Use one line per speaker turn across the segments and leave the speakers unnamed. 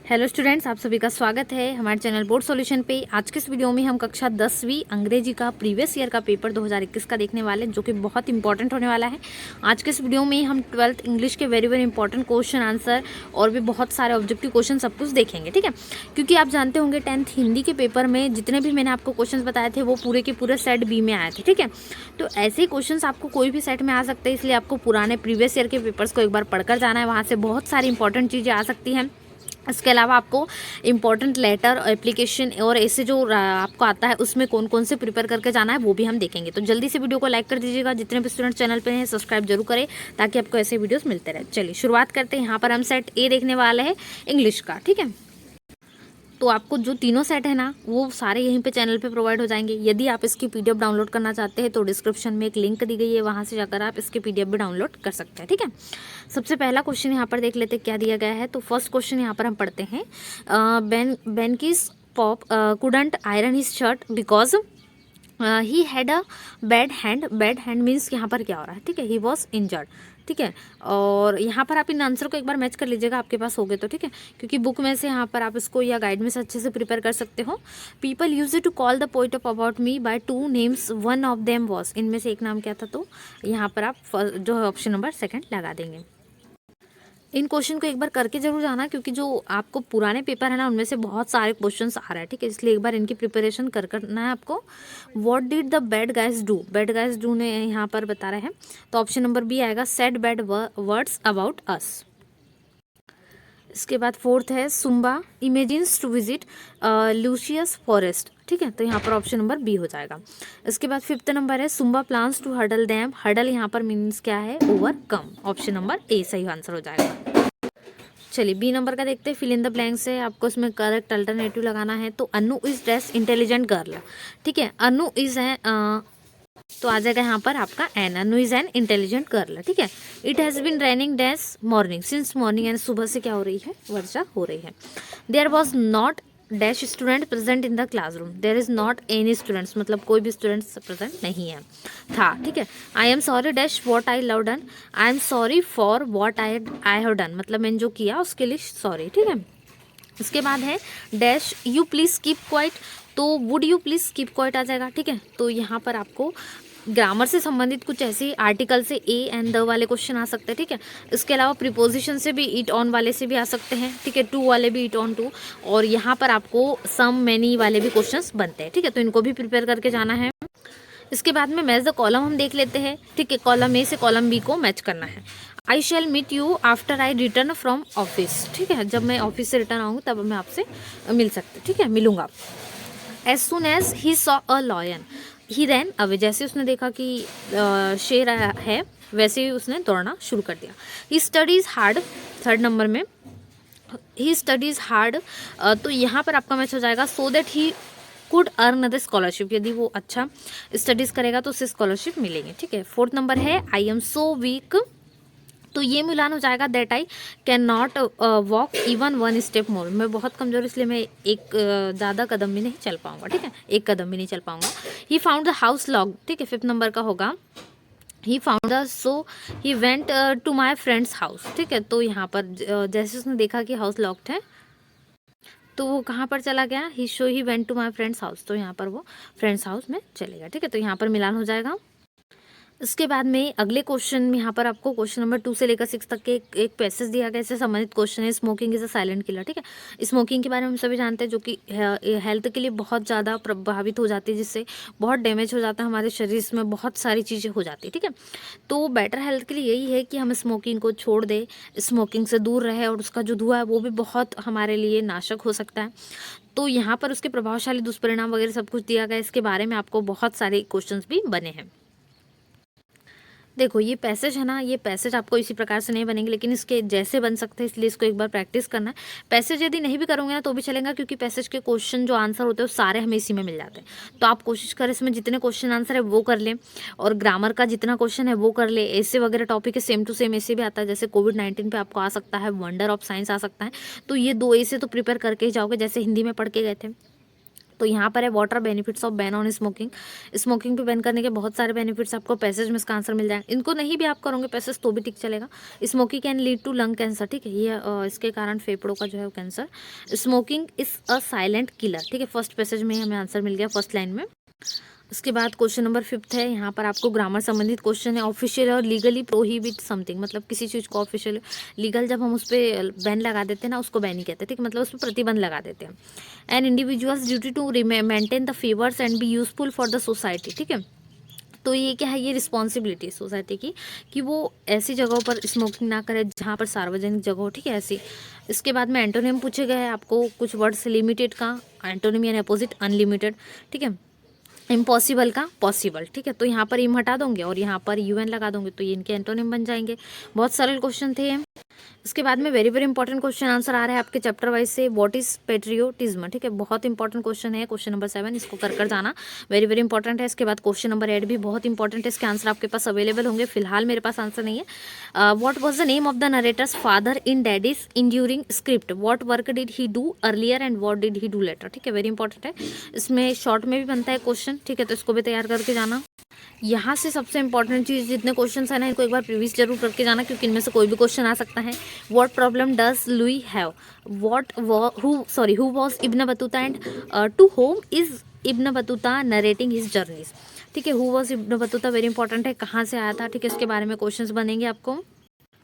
Hello students, आप सभी का स्वागत है हमारे चैनल बोर्ड सॉल्यूशन पे। आज के इस वीडियो में हम कक्षा 10वीं अंग्रेजी का प्रीवियस ईयर का पेपर 2021 का देखने वाले हैं, जो कि बहुत इंपॉर्टेंट होने वाला है। आज के इस वीडियो में हम 12th इंग्लिश के very very important question answer और भी बहुत सारे ऑब्जेक्टिव क्वेश्चन सब कुछ देखेंगे, ठीक है। क्योंकि आप जानते होंगे 10th हिंदी के पेपर में जितने भी मैंने आपको क्वेश्चन बताए थे वो पूरे के पूरे सेट बी में आए थे, ठीक है। तो ऐसे ही क्वेश्चन आपको कोई भी सेट में आ सकते हैं, इसलिए आपको पुराने प्रीवियस ईयर के पेपर्स को एक बार पढ़कर जाना है। वहाँ से बहुत सारी इंपॉर्टेंट चीज़ें आ सकती हैं। इसके अलावा आपको इम्पॉर्टेंट लेटर, एप्लीकेशन और ऐसे जो आपको आता है उसमें कौन कौन से प्रिपेयर करके जाना है वो भी हम देखेंगे। तो जल्दी से वीडियो को लाइक कर दीजिएगा। जितने भी स्टूडेंट चैनल पे हैं सब्सक्राइब जरूर करें ताकि आपको ऐसे वीडियोस मिलते रहे। चलिए शुरुआत करते हैं। यहाँ पर हम सेट ए देखने वाले हैं इंग्लिश का, ठीक है। तो आपको जो तीनों सेट है ना वो सारे यहीं पे चैनल पे प्रोवाइड हो जाएंगे। यदि आप इसकी पीडीएफ डाउनलोड करना चाहते हैं तो डिस्क्रिप्शन में एक लिंक दी गई है, वहाँ से जाकर आप इसके पीडीएफ भी डाउनलोड कर सकते हैं, ठीक है। सबसे पहला क्वेश्चन यहाँ पर देख लेते हैं क्या दिया गया है। तो फर्स्ट क्वेश्चन यहाँ पर हम पढ़ते हैं, Benkis pop couldn't iron his shirt because he had a bad hand. Bad hand means यहाँ पर क्या हो रहा है, ठीक है। ही वॉज इंजर्ड, ठीक है। और यहाँ पर आप इन आंसर को एक बार मैच कर लीजिएगा, आपके पास हो गए तो, ठीक है। क्योंकि बुक में से यहाँ पर आप इसको या गाइड में से अच्छे से प्रिपेयर कर सकते हो। People use to call the poet of about me by two names, one of them was. इनमें से एक नाम क्या था, तो यहाँ पर आप जो है ऑप्शन नंबर सेकेंड लगा देंगे। इन क्वेश्चन को एक बार करके जरूर जाना, क्योंकि जो आपको पुराने पेपर है ना उनमें से बहुत सारे क्वेश्चंस आ रहे हैं, ठीक है। इसलिए एक बार इनकी प्रिपरेशन करना है आपको। What did the bad guys do. Bad guys do ने यहाँ पर बता रहे हैं, तो ऑप्शन नंबर बी आएगा, said bad words about us. इसके बाद फोर्थ है, Sumba imagines to visit luscious forest, ठीक है। तो यहाँ पर ऑप्शन नंबर बी हो जाएगा। इसके बाद फिफ्थ नंबर है, Sumba plans to huddle them. Huddle यहाँ पर मीन्स क्या है, ओवरकम। ऑप्शन नंबर ए सही आंसर हो जाएगा। चलिए बी नंबर का देखते हैं, फिल इन द ब्लैंक्स है, आपको इसमें करेक्ट अल्टरनेटिव लगाना है। तो अनु इज ड्रेस इंटेलिजेंट गर्ल, ठीक है। अनु इज है तो आ जाएगा यहाँ पर आपका an. Anu is an intelligent girl, ठीक है। It has been raining dash morning, since morning यानी सुबह से क्या हो रही है, वर्षा हो रही है। There was not dash student present in the classroom. There is not any students, मतलब कोई भी स्टूडेंट्स प्रेजेंट नहीं है, था, ठीक है। I am sorry dash what I love done. I am sorry for what I have done, मतलब मैंने जो किया उसके लिए सॉरी, ठीक है। इसके बाद है dash you please keep quiet, तो would you please keep quiet आ जाएगा, ठीक है। तो यहाँ पर आपको ग्रामर से संबंधित कुछ ऐसे आर्टिकल से ए एंड द वाले क्वेश्चन आ सकते हैं, ठीक है। इसके अलावा प्रीपोजिशन से भी इट ऑन वाले से भी आ सकते हैं, ठीक है। टू वाले भी इट ऑन टू, और यहाँ पर आपको सम मैनी वाले भी क्वेश्चंस बनते हैं, ठीक है। तो इनको भी प्रिपेयर करके जाना है। इसके बाद में मैच द कॉलम हम देख लेते हैं, ठीक है। कॉलम ए से कॉलम बी को मैच करना है। I shall meet you after I return from office, ठीक है। जब मैं ऑफिस से रिटर्न आऊँगी तब मैं आपसे मिल सकते, ठीक है, मिलूंगा। As soon as he saw a lion he ran away, जैसे उसने देखा कि शेर है वैसे ही उसने दौड़ना शुरू कर दिया। ही स्टडीज़ हार्ड, थर्ड नंबर में ही स्टडीज़ हार्ड, तो यहाँ पर आपका मैच हो जाएगा so that he could earn the scholarship. यदि वो अच्छा स्टडीज़ करेगा तो उसे स्कॉलरशिप मिलेगी, ठीक है। फोर्थ नंबर है, आई एम सो वीक, तो ये मिलान हो जाएगा that I can not walk even one step more. मैं बहुत कमज़ोर, इसलिए मैं एक ज़्यादा कदम भी नहीं चल पाऊंगा, ठीक है, एक कदम भी नहीं चल पाऊंगा। He found the house lock, ठीक है, फिफ्थ नंबर का होगा। He found the so he went to my friend's house, ठीक है। तो यहाँ पर जैसे उसने देखा कि हाउस लॉक्ड है तो वो कहाँ पर चला गया, he went to my friend's house, तो यहाँ पर वो फ्रेंड्स हाउस में चलेगा, ठीक है। तो यहाँ पर मिलान हो जाएगा। इसके बाद में अगले क्वेश्चन में यहाँ पर आपको क्वेश्चन नंबर 2 से लेकर 6 तक के एक पैसेज दिया गया, इससे संबंधित क्वेश्चन है, smoking is a silent killer, ठीक है। स्मोकिंग के बारे में हम सभी जानते हैं, जो कि हेल्थ के लिए बहुत ज़्यादा प्रभावित हो जाती है, जिससे बहुत डैमेज हो जाता है हमारे शरीर में, बहुत सारी चीज़ें हो जाती है, ठीक है। तो बेटर हेल्थ के लिए यही है कि हम स्मोकिंग को छोड़ दें, स्मोकिंग से दूर रहे, और उसका जो धुआं है वो भी बहुत हमारे लिए नाशक हो सकता है। तो यहाँ पर उसके प्रभावशाली दुष्परिणाम वगैरह सब कुछ दिया गया, इसके बारे में आपको बहुत सारे क्वेश्चंस भी बने हैं। देखो ये पैसेज है ना, ये पैसेज आपको इसी प्रकार से नहीं बनेंगे, लेकिन इसके जैसे बन सकते हैं, इसलिए इसको एक बार प्रैक्टिस करना है। पैसेज यदि नहीं भी करोगे ना तो भी चलेगा, क्योंकि पैसेज के क्वेश्चन जो आंसर होते हैं वो सारे हमें इसी में मिल जाते हैं। तो आप कोशिश करें इसमें जितने क्वेश्चन आंसर है वो कर लें, और ग्रामर का जितना क्वेश्चन है वो कर ले। ऐसे वगैरह टॉपिक है सेम टू सेम ऐसे भी आता है, जैसे कोविड-19 पे आपको आ सकता है, वंडर ऑफ साइंस आ सकता है। तो ये 2 ऐसे तो प्रिपेयर करके ही जाओगे, जैसे हिंदी में पढ़ के गए थे। तो यहाँ पर है water benefits of ban on smoking. Smoking पे बैन करने के बहुत सारे बेनिफिट्स आपको पैसेज में इसका आंसर मिल जाएगा। इनको नहीं भी आप करोगे पैसेज तो भी ठीक चलेगा। Smoking can lead to lung cancer, ठीक है, ये इसके कारण फेफड़ों का जो है cancer. Smoking is a silent killer, ठीक है, फर्स्ट पैसेज में हमें आंसर मिल गया फर्स्ट लाइन में। उसके बाद क्वेश्चन नंबर 5 है, यहाँ पर आपको ग्रामर संबंधित क्वेश्चन है। ऑफिशियल और लीगली प्रोहिबिट समथिंग, मतलब किसी चीज़ को ऑफिशियल लीगल जब हम उस पर बैन लगा देते हैं ना, उसको बैन ही कहते हैं, ठीक है, मतलब उस पर प्रतिबंध लगा देते हैं। And individuals duty to maintain the favours and be useful for the society, ठीक है। तो ये क्या है, ये रिस्पॉन्सिबिलिटी सोसाइटी की कि वो ऐसी जगहों पर स्मोकिंग ना करे जहाँ पर सार्वजनिक जगह हो, ठीक है, ऐसी। इसके बाद में एंटोनिम पूछे गए हैं आपको कुछ वर्ड्स, लिमिटेड का एंटोनिम यानी अपोजिट अनलिमिटेड, ठीक है, इम्पॉसिबल का पॉसिबल, ठीक है। तो यहाँ पर इम हटा दोगे और यहाँ पर यूएन लगा दोगे तो ये इनके एंटोनिम बन जाएंगे। बहुत सरल क्वेश्चन थे। इसके बाद में very very important question answer आ रहा है आपके चैप्टर वाइज से। व्हाट इज पेट्रियोटिज्म, ठीक है, बहुत इंपॉर्टेंट क्वेश्चन है। क्वेश्चन नंबर 7 इसको कर जाना, वेरी वेरी इंपॉर्टेंट है। इसके बाद क्वेश्चन नंबर 8 भी बहुत इंपॉर्टेंट है, इसके आंसर आपके पास अवेलेबल होंगे। फिलहाल मेरे पास आंसर नहीं है। What was the name of the narrator's father in daddies enduring script, what work did he do earlier and what did he do later, ठीक है, वेरी इंपॉर्टेंट है। इसमें शॉर्ट में भी बनता है क्वेश्चन, ठीक है, तो इसको भी तैयार करके जाना। यहाँ से सबसे इंपॉर्टेंट चीज़, जितने क्वेश्चन है ना, इनको एक बार प्रीवियस जरूर करके जाना, क्योंकि इनमें से कोई भी क्वेश्चन आ सकता है। What problem does Louis have, who was Ibn Battuta and to whom is Ibn Battuta narrating his journeys, ठीक है। Who was Ibn Battuta very important है, कहाँ से आया था, ठीक है, इसके बारे में क्वेश्चन बनेंगे आपको।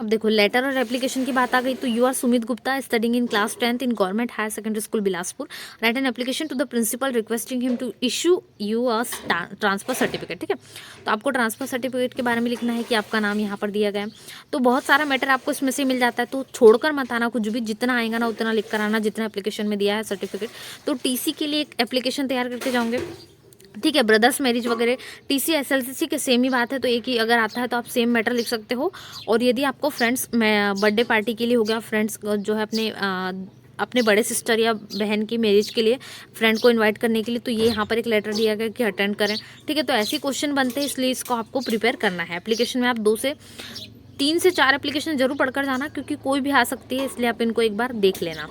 अब देखो लेटर और एप्लीकेशन की बात आ गई तो you are Sumit Gupta studying in class 10th in government higher secondary school Bilaspur, write an application to the principal requesting him to issue you a transfer certificate, ठीक है। तो आपको ट्रांसफर सर्टिफिकेट के बारे में लिखना है कि आपका नाम यहाँ पर दिया गया है। तो बहुत सारा मैटर आपको इसमें से मिल जाता है, तो छोड़कर मत आना कुछ भी, जितना आएगा ना उतना लिख कर आना, जितना एप्लीकेशन में दिया है सर्टिफिकेट। तो टीसी के लिए एक एप्लीकेशन तैयार करके जाओगे, ठीक है। ब्रदर्स मैरिज वगैरह टीसी एसएलसी के सेम ही बात है, तो एक ही अगर आता है तो आप सेम मैटर लिख सकते हो। और यदि आपको फ्रेंड्स बर्थडे पार्टी के लिए हो गया, फ्रेंड्स जो है अपने बड़े सिस्टर या बहन की मैरिज के लिए फ्रेंड को इनवाइट करने के लिए, तो ये यहाँ पर एक लेटर दिया गया कि अटेंड करें, ठीक है। तो ऐसे क्वेश्चन बनते हैं, इसलिए इसको आपको प्रिपेयर करना है। एप्लीकेशन में आप 2 से 3 से 4 एप्लीकेशन जरूर पढ़कर जाना, क्योंकि कोई भी आ सकती है, इसलिए आप इनको एक बार देख लेना।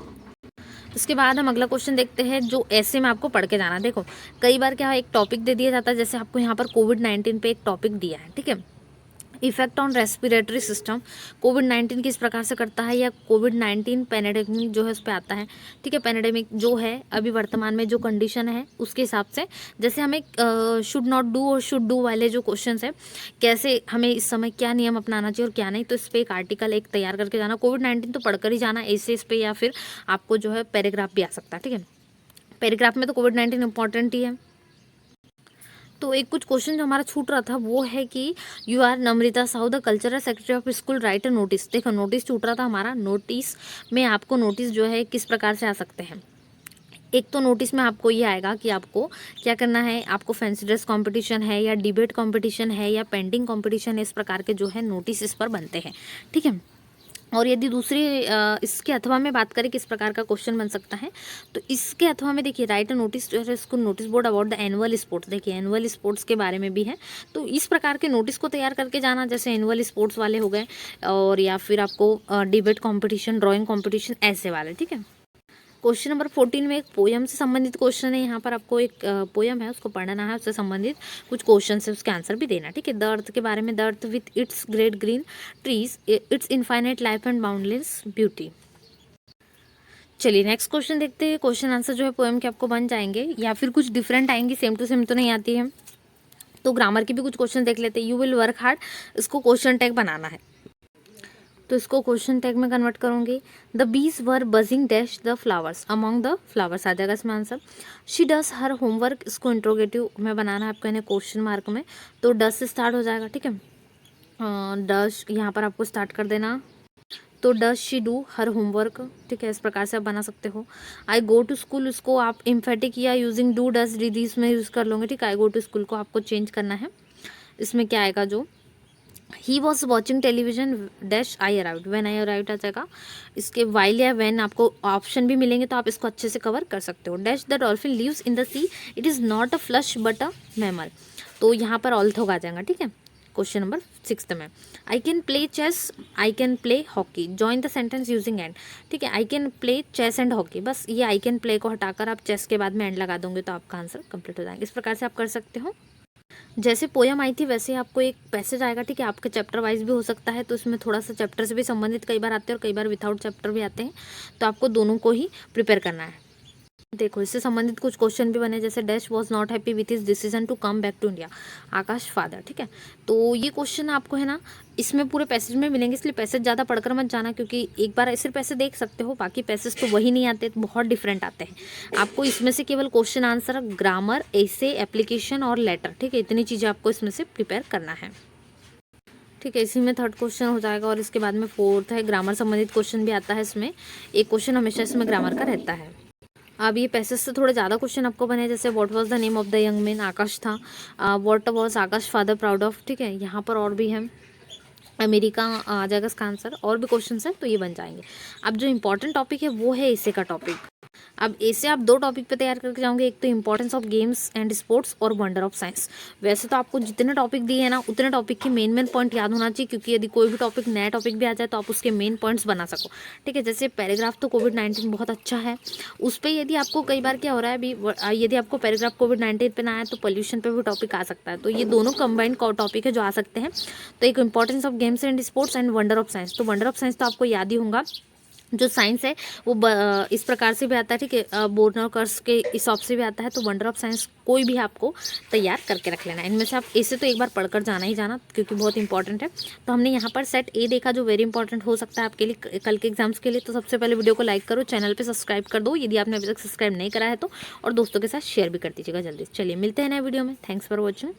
इसके बाद हम अगला क्वेश्चन देखते हैं, जो ऐसे में आपको पढ़ के जाना। देखो कई बार क्या है, एक टॉपिक दे दिया जाता है, जैसे आपको यहाँ पर कोविड-19 पे एक टॉपिक दिया है, ठीक है। इफेक्ट ऑन रेस्पिरेटरी सिस्टम, कोविड-19 किस प्रकार से करता है, या कोविड-19 पैंडेमिक जो है उस पर आता है, ठीक है। पैंडेमिक जो है अभी वर्तमान में जो कंडीशन है उसके हिसाब से, जैसे हमें शुड नॉट डू और शुड डू वाले जो क्वेश्चंस है, कैसे हमें इस समय क्या नियम अपनाना चाहिए और क्या नहीं, तो इस पर एक आर्टिकल एक तैयार करके जाना। कोविड-19 तो पढ़कर ही जाना, ऐसे इस पर, या फिर आपको जो है पैराग्राफ भी आ सकता है, ठीक है। पैराग्राफ में तो कोविड-19 इंपॉर्टेंट ही है। तो एक कुछ क्वेश्चन जो हमारा छूट रहा था वो है कि you are Namrata Sahu the cultural secretary of school write a notice. देखो नोटिस छूट रहा था हमारा, नोटिस में आपको नोटिस जो है किस प्रकार से आ सकते हैं। एक तो नोटिस में आपको ये आएगा कि आपको क्या करना है, आपको फैंसी ड्रेस कंपटीशन है या डिबेट कंपटीशन है या पेंटिंग कंपटीशन है, इस प्रकार के जो है नोटिस इस पर बनते हैं, ठीक है। और यदि दूसरी इसके अथवा में बात करें किस प्रकार का क्वेश्चन बन सकता है, तो इसके अथवा में देखिए राइट नोटिस जो है इसको notice board about the annual sports, देखिए एनुअल स्पोर्ट्स के बारे में भी है, तो इस प्रकार के नोटिस को तैयार करके जाना, जैसे एनुअल स्पोर्ट्स वाले हो गए, और या फिर आपको डिबेट कॉम्पिटिशन, ड्राइंग कॉम्पिटिशन, ऐसे वाले, ठीक है। क्वेश्चन नंबर 14 में एक पोयम से संबंधित क्वेश्चन है, यहाँ पर आपको एक पोयम है उसको पढ़ना है, उससे संबंधित कुछ क्वेश्चन है उसके आंसर भी देना, ठीक है। द अर्थ के बारे में, the earth with its great green trees, it's infinite life and boundless beauty. चलिए नेक्स्ट क्वेश्चन देखते हैं। क्वेश्चन आंसर जो है पोयम के आपको बन जाएंगे या फिर कुछ डिफरेंट आएंगी, सेम टू सेम तो नहीं आती है। तो ग्रामर के भी कुछ क्वेश्चन देख लेते हैं। यू विल वर्क हार्ड, इसको क्वेश्चन टैग बनाना है, तो इसको क्वेश्चन टैग में कन्वर्ट करूँगी। The bees were buzzing dash the flowers, among the flowers आ जाएगा इसमें answer. She does her homework, इसको इंट्रोगेटिव में बनाना है आपको, यानी क्वेश्चन मार्क में, तो डज से स्टार्ट हो जाएगा, ठीक है। डज यहाँ पर आपको स्टार्ट कर देना, तो does she do her homework, ठीक है, इस प्रकार से आप बना सकते हो। आई गो टू स्कूल, इसको आप इम्फेटिक या यूजिंग डू डज डिड इसमें यूज़ कर लोगे, ठीक है। आई गो टू स्कूल को आपको चेंज करना है, इसमें क्या आएगा, जो he was watching television dash I arrived, when I arrived आ जाएगा। इसके वाइल या व्हेन आपको ऑप्शन भी मिलेंगे तो आप इसको अच्छे से कवर कर सकते हो। Dash the dolphin lives in the sea, it is not a fish but a mammal, तो यहाँ पर ऑल्थो आ जाएगा, ठीक है। क्वेश्चन नंबर 6 में, I can play chess, I can play hockey, join the sentence using and. ठीक है, I can play chess and hockey, बस ये आई कैन प्ले को हटाकर आप चेस के बाद में एंड लगा दोगे तो आपका आंसर कंप्लीट हो जाएगा। इस प्रकार से आप कर सकते हो। जैसे पोयम आई थी वैसे आपको एक पैसेज आएगा, ठीक है, आपके चैप्टर वाइज भी हो सकता है, तो इसमें थोड़ा सा चैप्टर से भी संबंधित कई बार आते हैं और कई बार विदाउट चैप्टर भी आते हैं, तो आपको दोनों को ही प्रिपेयर करना है। देखो इससे संबंधित कुछ क्वेश्चन भी बने, जैसे dash was not happy with his decision to come back to India, Akash father. ठीक है, तो ये क्वेश्चन आपको है ना इसमें पूरे पैसेज में मिलेंगे, इसलिए पैसेज ज़्यादा पढ़कर मत जाना, क्योंकि एक बार सिर्फ पैसे देख सकते हो, बाकी पैसेज तो वही नहीं आते, बहुत डिफरेंट आते हैं। आपको इसमें से केवल क्वेश्चन आंसर, ग्रामर, ऐसे, एप्लीकेशन और लेटर, ठीक है, इतनी चीज़ें आपको इसमें से प्रिपेयर करना है। ठीक है, इसी में थर्ड क्वेश्चन हो जाएगा और इसके बाद में फोर्थ है, ग्रामर संबंधित क्वेश्चन भी आता है इसमें, एक क्वेश्चन हमेशा इसमें ग्रामर का रहता है। अब ये पैसेज से थोड़े ज़्यादा क्वेश्चन आपको बने, जैसे what was the name of the young man, Akash था, what was Akash father proud of. ठीक है, यहाँ पर और भी है, अमेरिका आ जाएगा इसका आंसर, और भी क्वेश्चन हैं तो ये बन जाएंगे। अब जो इंपॉर्टेंट टॉपिक है वो है ऐसे का टॉपिक। अब ऐसे आप दो टॉपिक पे तैयार करके जाओगे, एक तो importance of games and sports और वंडर ऑफ साइंस। वैसे तो आपको जितने टॉपिक दिए हैं ना उतने टॉपिक के मेन पॉइंट याद होना चाहिए, क्योंकि यदि कोई भी टॉपिक नया टॉपिक भी आ जाए तो आप उसके मेन पॉइंट्स बना सको। ठीक है, जैसे पैराग्राफ तो कोविड-19 बहुत अच्छा है, उस पर यदि आपको कई बार क्या हो रहा है अभी, यदि आपको पैराग्राफ कोविड-19 पे ना आए तो पोल्यूशन पे भी टॉपिक आ सकता है, तो ये दोनों कंबाइंड टॉपिक है जो आ सकते हैं। तो एक importance of games and sports and wonder of science, तो वंडर ऑफ साइंस तो आपको याद ही होगा, जो साइंस है वो इस प्रकार से भी आता है, ठीक है, बोर्नर कर्स के हिसाब से भी आता है, तो वंडर ऑफ साइंस कोई भी आपको तैयार करके रख लेना है। इनमें से आप इसे तो एक बार पढ़कर जाना ही जाना, क्योंकि बहुत इंपॉर्टेंट है। तो हमने यहाँ पर सेट ए देखा जो वेरी इंपॉर्टेंट हो सकता है आपके लिए कल के एग्जाम्स के लिए। तो सबसे पहले वीडियो को लाइक करो, चैनल पर सब्सक्राइब कर दो यदि आपने अभी तक सब्सक्राइब नहीं करा है तो, और दोस्तों के साथ शेयर भी कर दीजिएगा जल्दी। चलिए मिलते हैं नए वीडियो में, थैंक्स फॉर वॉचिंग।